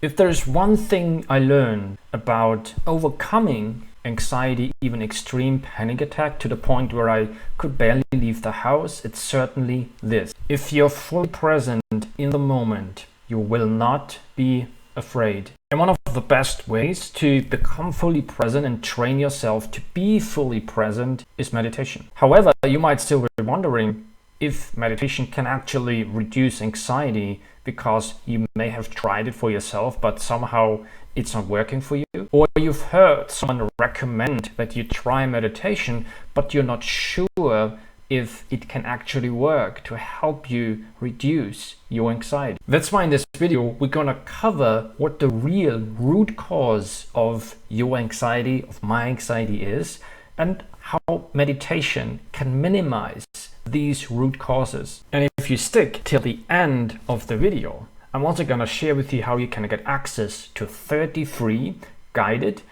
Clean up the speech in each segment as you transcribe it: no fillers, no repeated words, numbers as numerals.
If there's one thing I learned about overcoming anxiety, even extreme panic attack to the point where I could barely leave the house, it's certainly this. If you're fully present in the moment, you will not be afraid. And one of the best ways to become fully present and train yourself to be fully present is meditation. However, you might still be wondering if meditation can actually reduce anxiety, because you may have tried it for yourself, but somehow it's not working for you. Or you've heard someone recommend that you try meditation, but you're not sure if it can actually work to help you reduce your anxiety. That's why in this video, we're gonna cover what the real root cause of your anxiety, of my anxiety is, and how meditation can minimize these root causes. And if you stick till the end of the video, I'm also gonna share with you how you can get access to 33 guided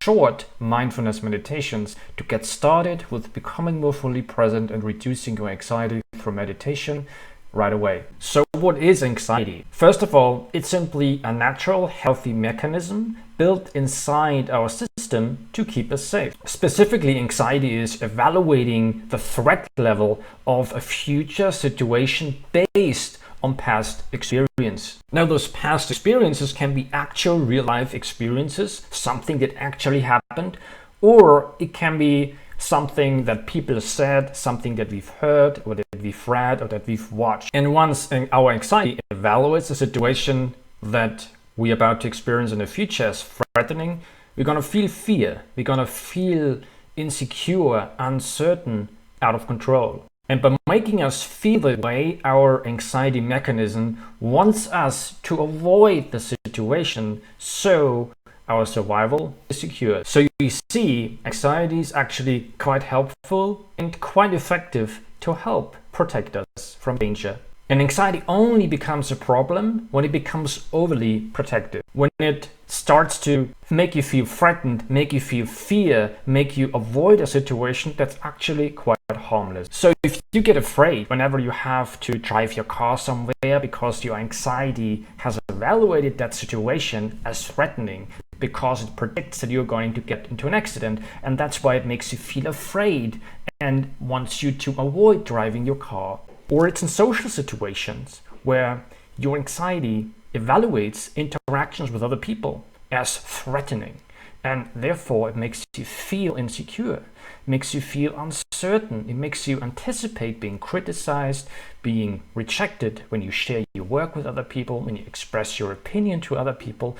short mindfulness meditations to get started with becoming more fully present and reducing your anxiety through meditation right away. So what is anxiety? First of all, it's simply a natural, healthy mechanism built inside our system to keep us safe. Specifically, anxiety is evaluating the threat level of a future situation based on past experience. Now, those past experiences can be actual real-life experiences, something that actually happened, or it can be something that people said, something that we've heard, or that we've read, or that we've watched. And once our anxiety evaluates the situation that we're about to experience in the future as threatening, we're gonna feel fear, we're gonna feel insecure, uncertain, out of control. And by making us feel the way, our anxiety mechanism wants us to avoid the situation, so our survival is secure. So you see, anxiety is actually quite helpful and quite effective to help protect us from danger. And anxiety only becomes a problem when it becomes overly protective. When it starts to make you feel threatened, make you feel fear, make you avoid a situation that's actually quite harmless. So if you get afraid whenever you have to drive your car somewhere because your anxiety has evaluated that situation as threatening, because it predicts that you're going to get into an accident, and that's why it makes you feel afraid and wants you to avoid driving your car. Or it's in social situations where your anxiety evaluates interactions with other people as threatening, and therefore it makes you feel insecure, it makes you feel uncertain, it makes you anticipate being criticized, being rejected when you share your work with other people, when you express your opinion to other people,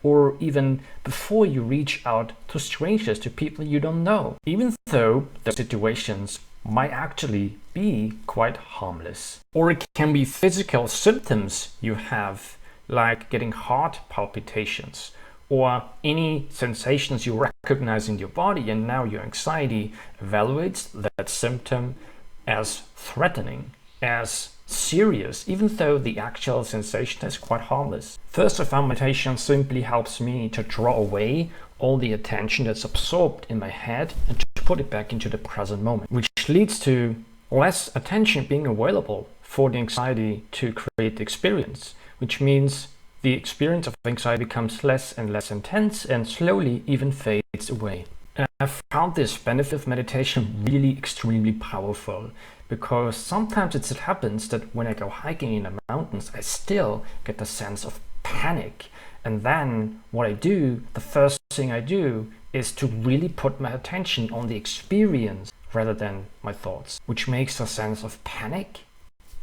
or even before you reach out to strangers, to people you don't know, even though the situations might actually be quite harmless. Or it can be physical symptoms you have, like getting heart palpitations, or any sensations you recognize in your body, and now your anxiety evaluates that symptom as threatening, as serious, even though the actual sensation is quite harmless. First, I found meditation simply helps me to draw away all the attention that's absorbed in my head and to put it back into the present moment, which leads to less attention being available for the anxiety to create the experience, which means the experience of anxiety becomes less and less intense and slowly even fades away. And I found this benefit of meditation really extremely powerful, because sometimes it happens that when I go hiking in the mountains, I still get the sense of panic. And then what I do, the first thing I do, is to really put my attention on the experience rather than my thoughts, which makes the sense of panic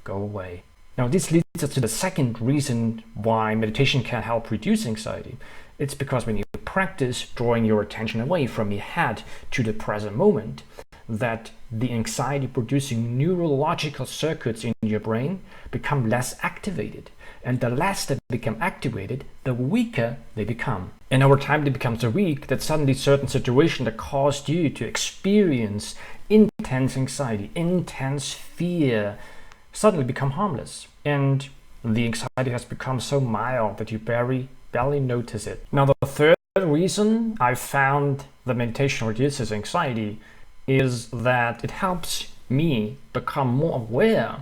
go away. Now, this leads us to the second reason why meditation can help reduce anxiety. It's because when you practice drawing your attention away from your head to the present moment, that the anxiety producing neurological circuits in your brain become less activated. And the less they become activated, the weaker they become. And over time they become so weak that suddenly certain situations that caused you to experience intense anxiety, intense fear, suddenly become harmless. And the anxiety has become so mild that you barely notice it. Now, the third reason I found that meditation reduces anxiety is that it helps me become more aware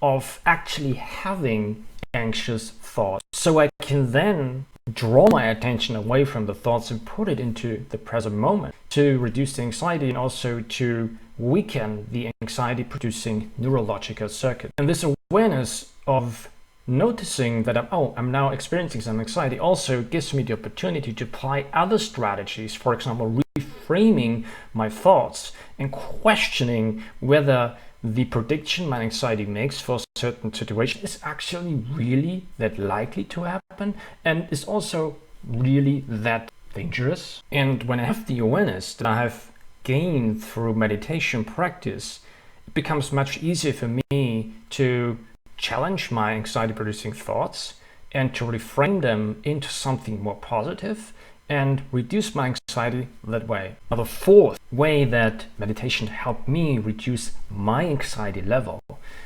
of actually having anxious thoughts. So I can then draw my attention away from the thoughts and put it into the present moment to reduce the anxiety and also to weaken the anxiety producing neurological circuit. And this awareness of noticing that I'm now experiencing some anxiety also gives me the opportunity to apply other strategies, for example, reframing my thoughts and questioning whether the prediction my anxiety makes for a certain situation is actually really that likely to happen and is also really that dangerous. And when I have the awareness that I have gained through meditation practice, it becomes much easier for me to challenge my anxiety producing thoughts and to reframe them into something more positive and reduce my anxiety that way. Now, the fourth way that meditation helped me reduce my anxiety level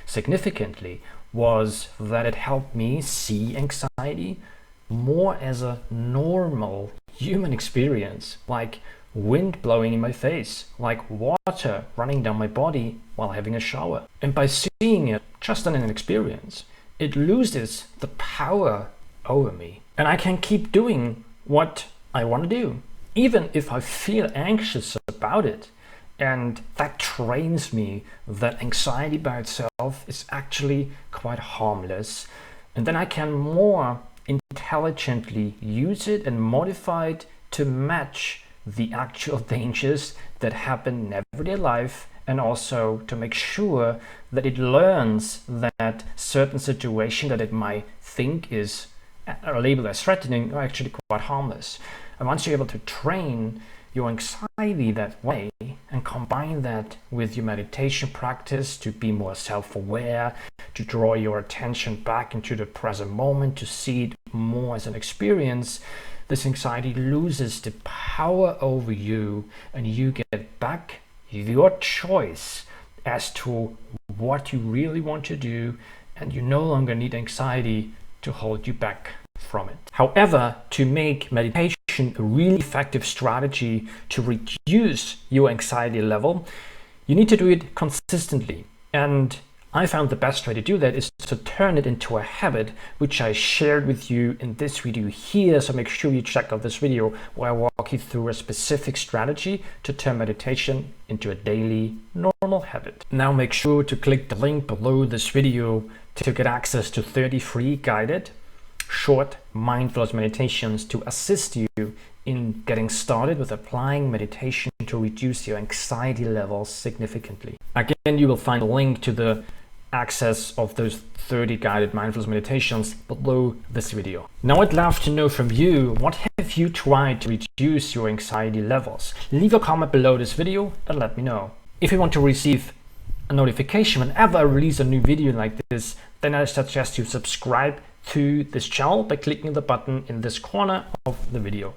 significantly was that it helped me see anxiety more as a normal human experience, like wind blowing in my face, like water running down my body while having a shower. And by seeing it just in an experience, it loses the power over me. And I can keep doing what I want to do, even if I feel anxious about it. And that trains me that anxiety by itself is actually quite harmless. And then I can more intelligently use it and modify it to match the actual dangers that happen in everyday life, and also to make sure that it learns that certain situation that it might think is labeled as threatening are actually quite harmless. And once you're able to train your anxiety that way and combine that with your meditation practice to be more self-aware, to draw your attention back into the present moment, to see it more as an experience, this anxiety loses the power over you and you get back your choice as to what you really want to do, and you no longer need anxiety to hold you back from it. However, to make meditation a really effective strategy to reduce your anxiety level, you need to do it consistently. And I found the best way to do that is to turn it into a habit, which I shared with you in this video here. So make sure you check out this video where I walk you through a specific strategy to turn meditation into a daily normal habit. Now make sure to click the link below this video to get access to 30 free guided short mindfulness meditations to assist you in getting started with applying meditation to reduce your anxiety levels significantly. Again, you will find a link to the access of those 30 guided mindfulness meditations below this video. Now I'd love to know from you, what have you tried to reduce your anxiety levels? Leave a comment below this video and let me know. If you want to receive a notification whenever I release a new video like this, then I suggest you subscribe to this channel by clicking the button in this corner of the video.